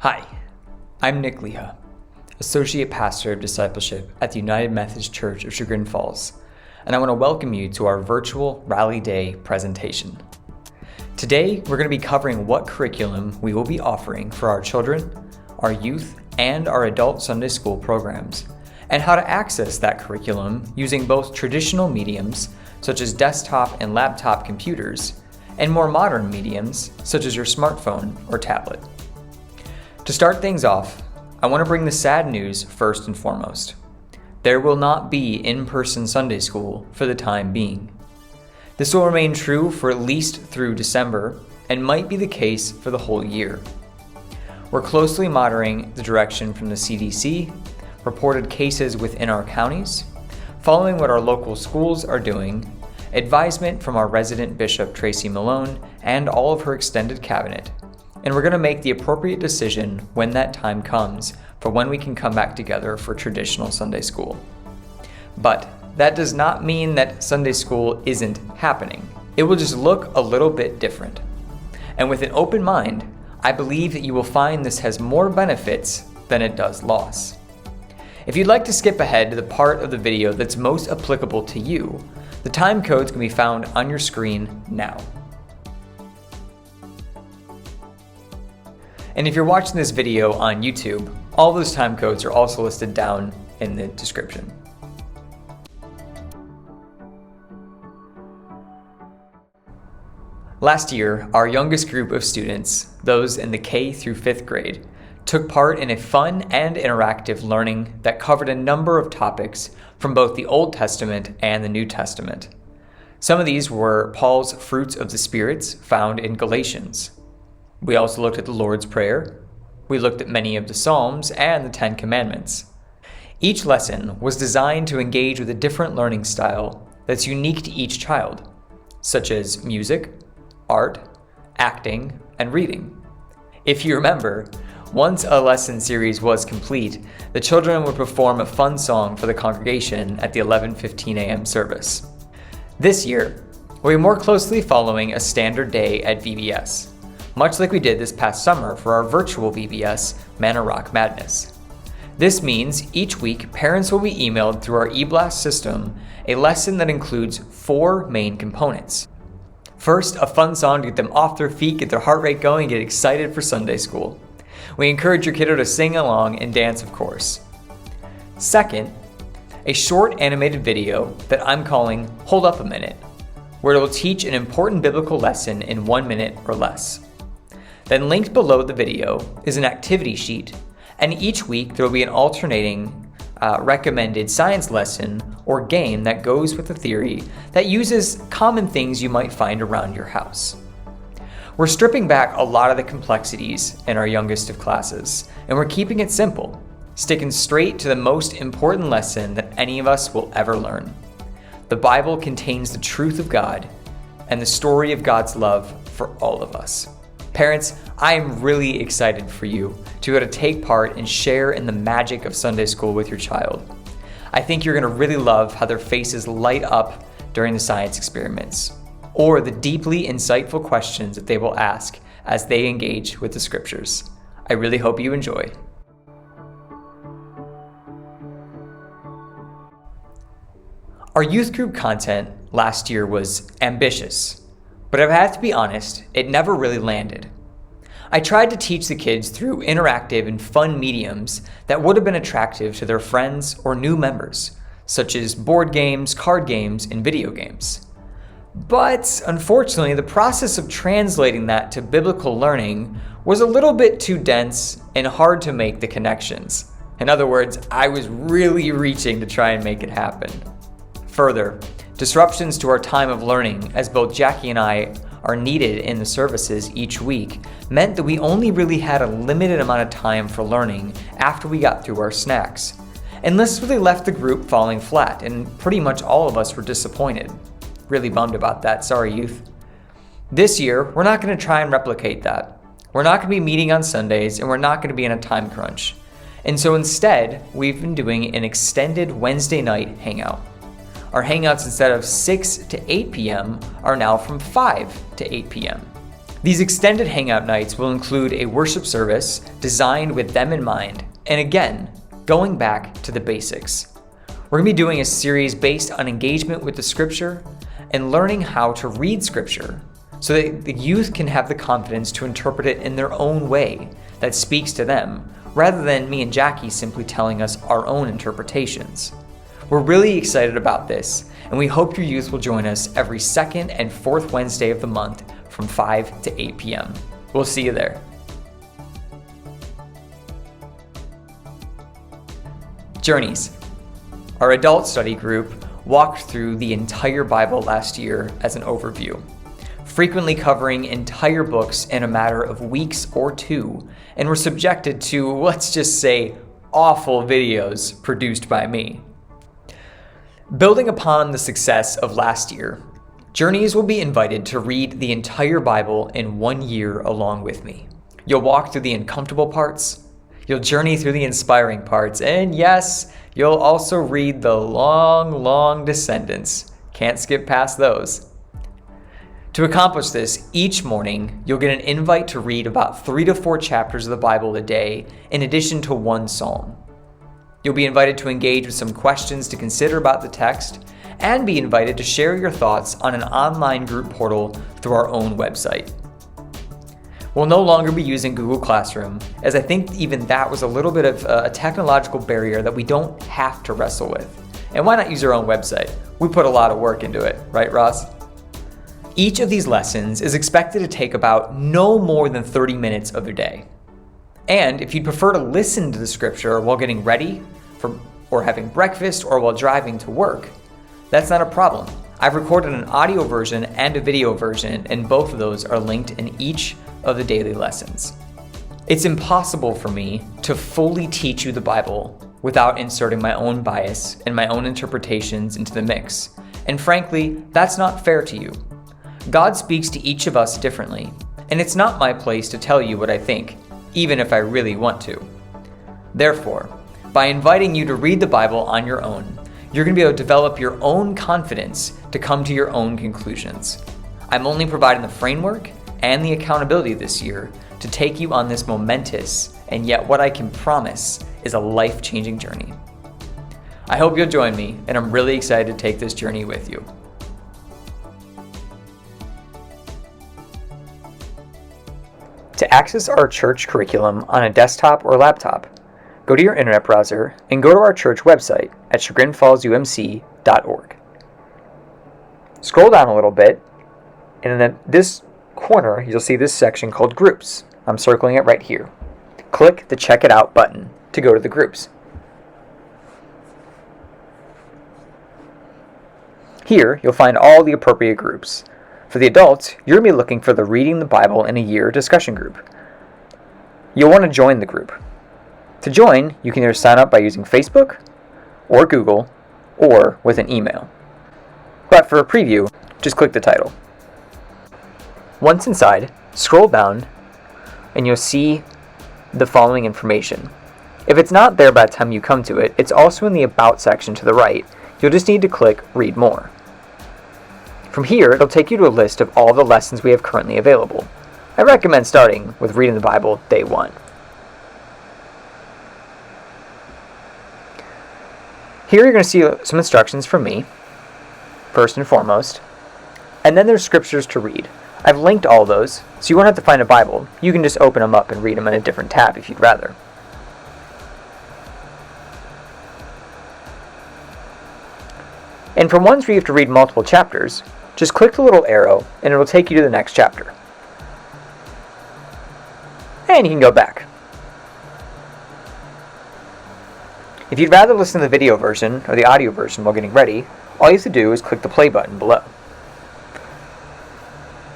Hi, I'm Nick Gliha, Associate Pastor of Discipleship at the United Methodist Church of Chagrin Falls, and I want to welcome you to our virtual Rally Day presentation. Today, we're going to be covering what curriculum we will be offering for our children, our youth, and our adult Sunday school programs, and how to access that curriculum using both traditional mediums, such as desktop and laptop computers, and more modern mediums, such as your smartphone or tablet. To start things off, I want to bring the sad news first and foremost. There will not be in-person Sunday school for the time being. This will remain true for at least through December and might be the case for the whole year. We're closely monitoring the direction from the CDC, reported cases within our counties, following what our local schools are doing, advisement from our resident Bishop Tracy Malone and all of her extended cabinet, and we're going to make the appropriate decision when that time comes for when we can come back together for traditional Sunday school. But that does not mean that Sunday school isn't happening. It will just look a little bit different. And with an open mind, I believe that you will find this has more benefits than it does loss. If you'd like to skip ahead to the part of the video that's most applicable to you, the time codes can be found on your screen now. And if you're watching this video on YouTube, all those time codes are also listed down in the description. Last year, our youngest group of students, those in the K through 5th grade, took part in a fun and interactive learning that covered a number of topics from both the Old Testament and the New Testament. Some of these were Paul's fruits of the spirits found in Galatians. We also looked at the Lord's Prayer. We looked at many of the Psalms and the Ten Commandments. Each lesson was designed to engage with a different learning style that's unique to each child, such as music, art, acting, and reading. If you remember, once a lesson series was complete, the children would perform a fun song for the congregation at the 11:15 a.m. service. This year, we'll be more closely following a standard day at VBS, much like we did this past summer for our virtual VBS, Manna Rock Madness. This means each week, parents will be emailed through our eBlast system a lesson that includes 4 main components. First, a fun song to get them off their feet, get their heart rate going, get excited for Sunday school. We encourage your kiddo to sing along and dance, of course. Second, a short animated video that I'm calling Hold Up a Minute, where it will teach an important biblical lesson in 1 minute or less. Then linked below the video is an activity sheet, and each week there will be an alternating recommended science lesson or game that goes with the theory that uses common things you might find around your house. We're stripping back a lot of the complexities in our youngest of classes, and we're keeping it simple, sticking straight to the most important lesson that any of us will ever learn. The Bible contains the truth of God and the story of God's love for all of us. Parents, I am really excited for you to be able to take part and share in the magic of Sunday school with your child. I think you're going to really love how their faces light up during the science experiments, or the deeply insightful questions that they will ask as they engage with the scriptures. I really hope you enjoy. Our youth group content last year was ambitious, but if I have to be honest, it never really landed. I tried to teach the kids through interactive and fun mediums that would have been attractive to their friends or new members, such as board games, card games, and video games. But unfortunately, the process of translating that to biblical learning was a little bit too dense and hard to make the connections. In other words, I was really reaching to try and make it happen. Further, disruptions to our time of learning, as both Jackie and I are needed in the services each week, meant that we only really had a limited amount of time for learning after we got through our snacks. And this really left the group falling flat, and pretty much all of us were disappointed. Really bummed about that, sorry youth. This year, we're not going to try and replicate that. We're not going to be meeting on Sundays, and we're not going to be in a time crunch. And so instead, we've been doing an extended Wednesday night hangout. Our hangouts, instead of 6 to 8 p.m., are now from 5 to 8 p.m. These extended hangout nights will include a worship service designed with them in mind, and again, going back to the basics. We're going to be doing a series based on engagement with the scripture and learning how to read scripture so that the youth can have the confidence to interpret it in their own way that speaks to them, rather than me and Jackie simply telling us our own interpretations. We're really excited about this, and we hope your youth will join us every second and fourth Wednesday of the month from 5 to 8 p.m. We'll see you there. Journeys. Our adult study group walked through the entire Bible last year as an overview, frequently covering entire books in a matter of weeks or two, and were subjected to, let's just say, awful videos produced by me. Building upon the success of last year, Journeys will be invited to read the entire Bible in 1 year along with me. You'll walk through the uncomfortable parts, you'll journey through the inspiring parts, and yes, you'll also read the long descendants. Can't skip past those. To accomplish this, each morning, you'll get an invite to read about 3 to 4 chapters of the Bible a day, in addition to 1 psalm. You'll be invited to engage with some questions to consider about the text, and be invited to share your thoughts on an online group portal through our own website. We'll no longer be using Google Classroom, as I think even that was a little bit of a technological barrier that we don't have to wrestle with. And why not use our own website? We put a lot of work into it, right, Ross? Each of these lessons is expected to take about no more than 30 minutes of your day. And if you'd prefer to listen to the scripture while getting ready or having breakfast or while driving to work, that's not a problem. I've recorded an audio version and a video version, and both of those are linked in each of the daily lessons. It's impossible for me to fully teach you the Bible without inserting my own bias and my own interpretations into the mix. And frankly, that's not fair to you. God speaks to each of us differently, and it's not my place to tell you what I think, even if I really want to. Therefore, by inviting you to read the Bible on your own, you're going to be able to develop your own confidence to come to your own conclusions. I'm only providing the framework and the accountability this year to take you on this momentous, and yet what I can promise is a life-changing journey. I hope you'll join me, and I'm really excited to take this journey with you. To access our church curriculum on a desktop or laptop, go to your internet browser and go to our church website at chagrinfallsumc.org. Scroll down a little bit, and in this corner, you'll see this section called Groups. I'm circling it right here. Click the Check It Out button to go to the groups. Here, you'll find all the appropriate groups. For the adults, you're going to be looking for the Reading the Bible in a Year discussion group. You'll want to join the group. To join, you can either sign up by using Facebook, or Google, or with an email. But for a preview, just click the title. Once inside, scroll down, and you'll see the following information. If it's not there by the time you come to it, it's also in the About section to the right. You'll just need to click Read More. From here, it'll take you to a list of all the lessons we have currently available. I recommend starting with Reading the Bible Day 1. Here you're going to see some instructions from me, first and foremost, and then there's scriptures to read. I've linked all those, so you won't have to find a Bible. You can just open them up and read them in a different tab if you'd rather. And for ones where you have to read multiple chapters, just click the little arrow and it will take you to the next chapter. And you can go back. If you'd rather listen to the video version or the audio version while getting ready, all you have to do is click the play button below.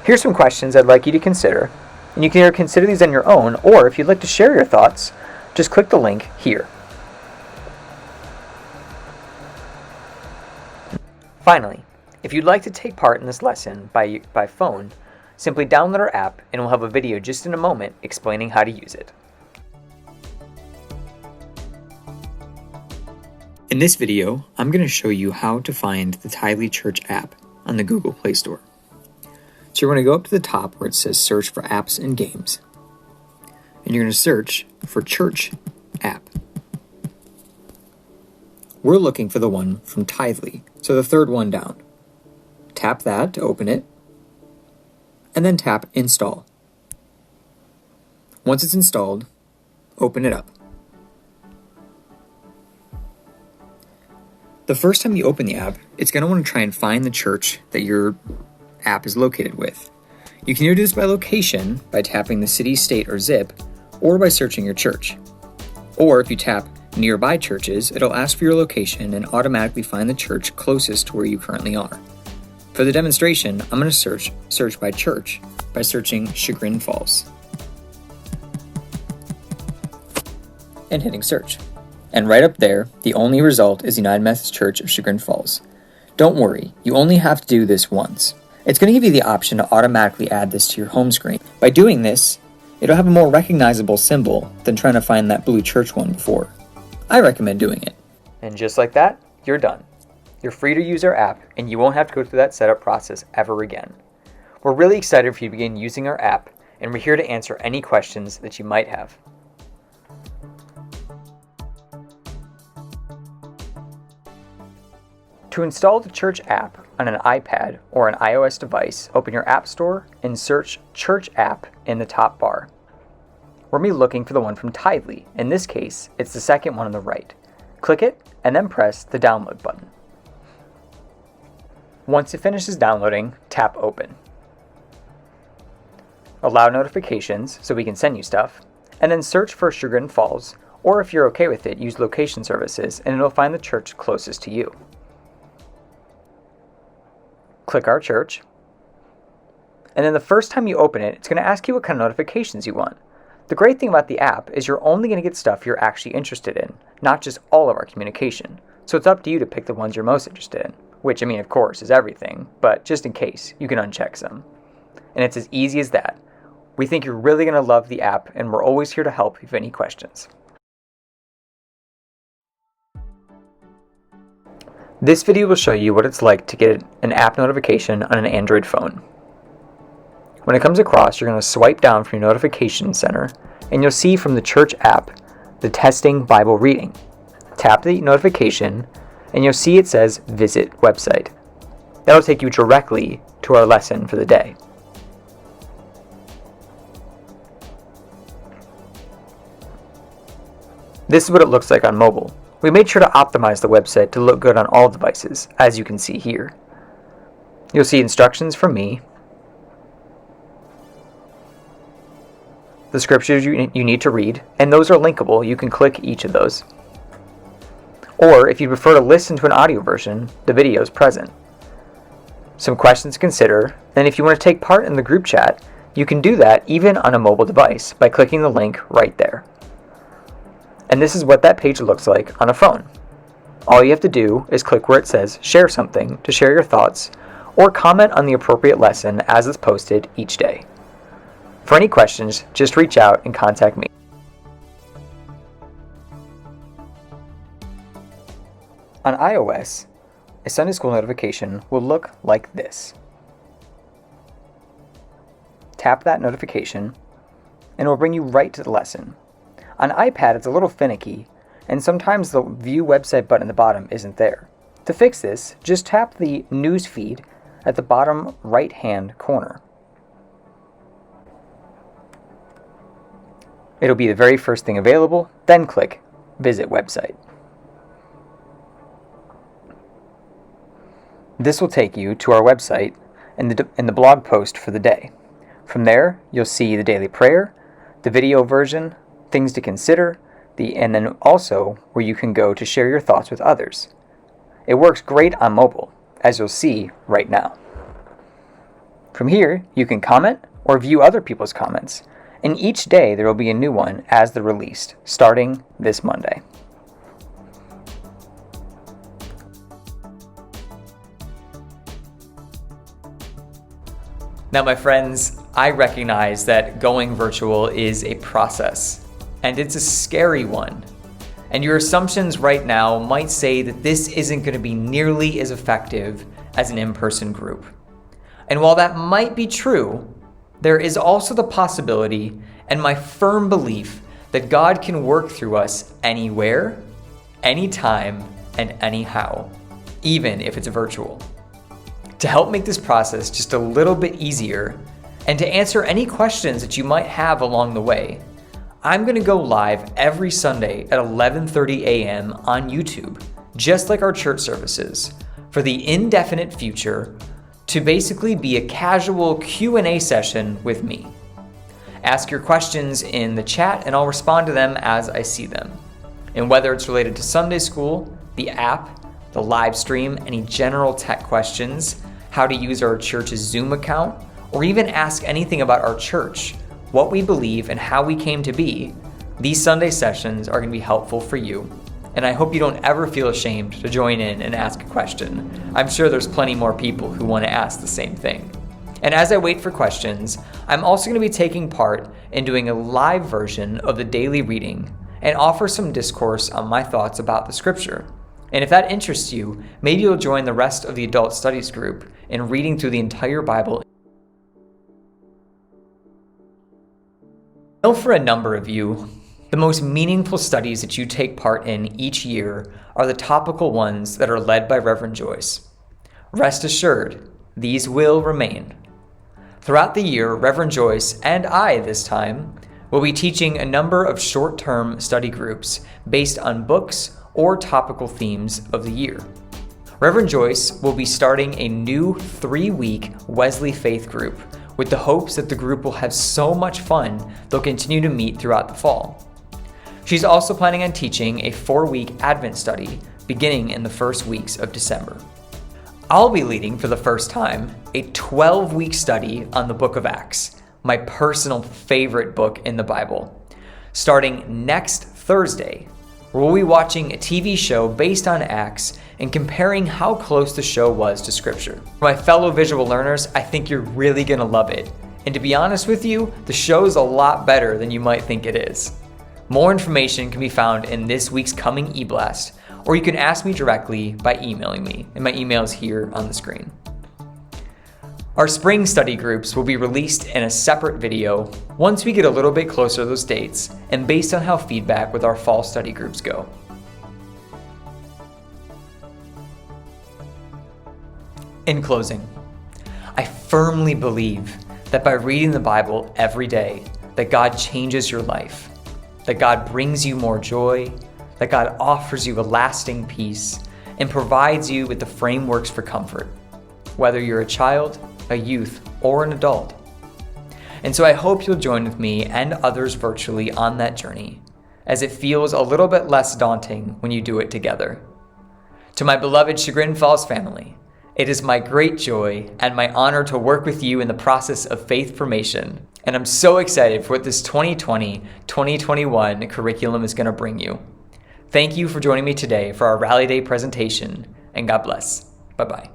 Here's some questions I'd like you to consider, and you can either consider these on your own, or if you'd like to share your thoughts, just click the link here. Finally, if you'd like to take part in this lesson by phone, simply download our app and we'll have a video just in a moment explaining how to use it. In this video, I'm going to show you how to find the Untitled Church app on the Google Play Store. So you're going to go up to the top where it says search for apps and games. And you're going to search for church app. We're looking for the one from Tithely, so the third one down. Tap that to open it, and then tap install. Once it's installed, open it up. The first time you open the app, it's going to want to try and find the church that your app is located with. You can either do this by location, by tapping the city, state, or zip, or by searching your church. Or if you tap nearby churches, it'll ask for your location and automatically find the church closest to where you currently are. For the demonstration, I'm going to search by church by searching Chagrin Falls and hitting search. And right up there, the only result is United Methodist Church of Chagrin Falls. Don't worry, you only have to do this once. It's going to give you the option to automatically add this to your home screen. By doing this, it'll have a more recognizable symbol than trying to find that blue church one before. I recommend doing it. And just like that, you're done. You're free to use our app, and you won't have to go through that setup process ever again. We're really excited for you to begin using our app, and we're here to answer any questions that you might have. To install the Church app on an iPad or an iOS device, open your App Store and search Church app in the top bar. We're going to be looking for the one from Tithely. In this case, it's the second one on the right. Click it and then press the download button. Once it finishes downloading, tap Open. Allow notifications so we can send you stuff, and then search for Chagrin Falls, or if you're okay with it, use location services and it'll find the church closest to you. Click our church, and then the first time you open it, it's going to ask you what kind of notifications you want. The great thing about the app is you're only going to get stuff you're actually interested in, not just all of our communication. So it's up to you to pick the ones you're most interested in, which, I mean, of course, is everything, but just in case, you can uncheck some. And it's as easy as that. We think you're really going to love the app, and we're always here to help if you have any questions. This video will show you what it's like to get an app notification on an Android phone. When it comes across, you're going to swipe down from your notification center, and you'll see from the Church app, the Testing Bible Reading. Tap the notification, and you'll see it says Visit Website. That'll take you directly to our lesson for the day. This is what it looks like on mobile. We made sure to optimize the website to look good on all devices, as you can see here. You'll see instructions from me, the scriptures you need to read, and those are linkable. You can click each of those. Or if you prefer to listen to an audio version, the video is present. Some questions to consider, and if you want to take part in the group chat, you can do that even on a mobile device by clicking the link right there. And this is what that page looks like on a phone. All you have to do is click where it says share something to share your thoughts, or comment on the appropriate lesson as it's posted each day. For any questions, just reach out and contact me. On iOS, a Sunday school notification will look like this. Tap that notification, and it will bring you right to the lesson. On iPad, it's a little finicky, and sometimes the View Website button at the bottom isn't there. To fix this, just tap the News feed at the bottom right-hand corner. It'll be the very first thing available, then click Visit Website. This will take you to our website and the blog post for the day. From there, you'll see the daily prayer, the video version, things to consider, and then also where you can go to share your thoughts with others. It works great on mobile, as you'll see right now. From here, you can comment or view other people's comments, and each day there will be a new one as they're released, starting this Monday. Now, my friends, I recognize that going virtual is a process. And it's a scary one. And your assumptions right now might say that this isn't going to be nearly as effective as an in-person group. And while that might be true, there is also the possibility and my firm belief that God can work through us anywhere, anytime, and anyhow, even if it's virtual. To help make this process just a little bit easier, and to answer any questions that you might have along the way, I'm going to go live every Sunday at 11:30 a.m. on YouTube, just like our church services, for the indefinite future, to basically be a casual Q&A session with me. Ask your questions in the chat and I'll respond to them as I see them. And whether it's related to Sunday school, the app, the live stream, any general tech questions, how to use our church's Zoom account, or even ask anything about our church, what we believe and how we came to be, these Sunday sessions are going to be helpful for you. And I hope you don't ever feel ashamed to join in and ask a question. I'm sure there's plenty more people who want to ask the same thing. And as I wait for questions, I'm also going to be taking part in doing a live version of the daily reading and offer some discourse on my thoughts about the scripture. And if that interests you, maybe you'll join the rest of the adult studies group in reading through the entire Bible. I know for a number of you, the most meaningful studies that you take part in each year are the topical ones that are led by Reverend Joyce. Rest assured, these will remain. Throughout the year, Reverend Joyce and I this time will be teaching a number of short-term study groups based on books or topical themes of the year. Reverend Joyce will be starting a new 3-week Wesley Faith group with the hopes that the group will have so much fun they'll continue to meet throughout the fall. She's also planning on teaching a 4-week Advent study beginning in the first weeks of December. I'll be leading for the first time a 12-week study on the book of Acts, my personal favorite book in the Bible. Starting next Thursday, we'll be watching a TV show based on Acts and comparing how close the show was to Scripture. For my fellow visual learners, I think you're really going to love it. And to be honest with you, the show's a lot better than you might think it is. More information can be found in this week's coming e-blast, or you can ask me directly by emailing me, and my email is here on the screen. Our spring study groups will be released in a separate video once we get a little bit closer to those dates and based on how feedback with our fall study groups go. In closing, I firmly believe that by reading the Bible every day, that God changes your life, that God brings you more joy, that God offers you a lasting peace, and provides you with the frameworks for comfort, whether you're a child, a youth, or an adult. And so I hope you'll join with me and others virtually on that journey, as it feels a little bit less daunting when you do it together. To my beloved Chagrin Falls family, it is my great joy and my honor to work with you in the process of faith formation, and I'm so excited for what this 2020-2021 curriculum is going to bring you. Thank you for joining me today for our Rally Day presentation, and God bless. Bye-bye.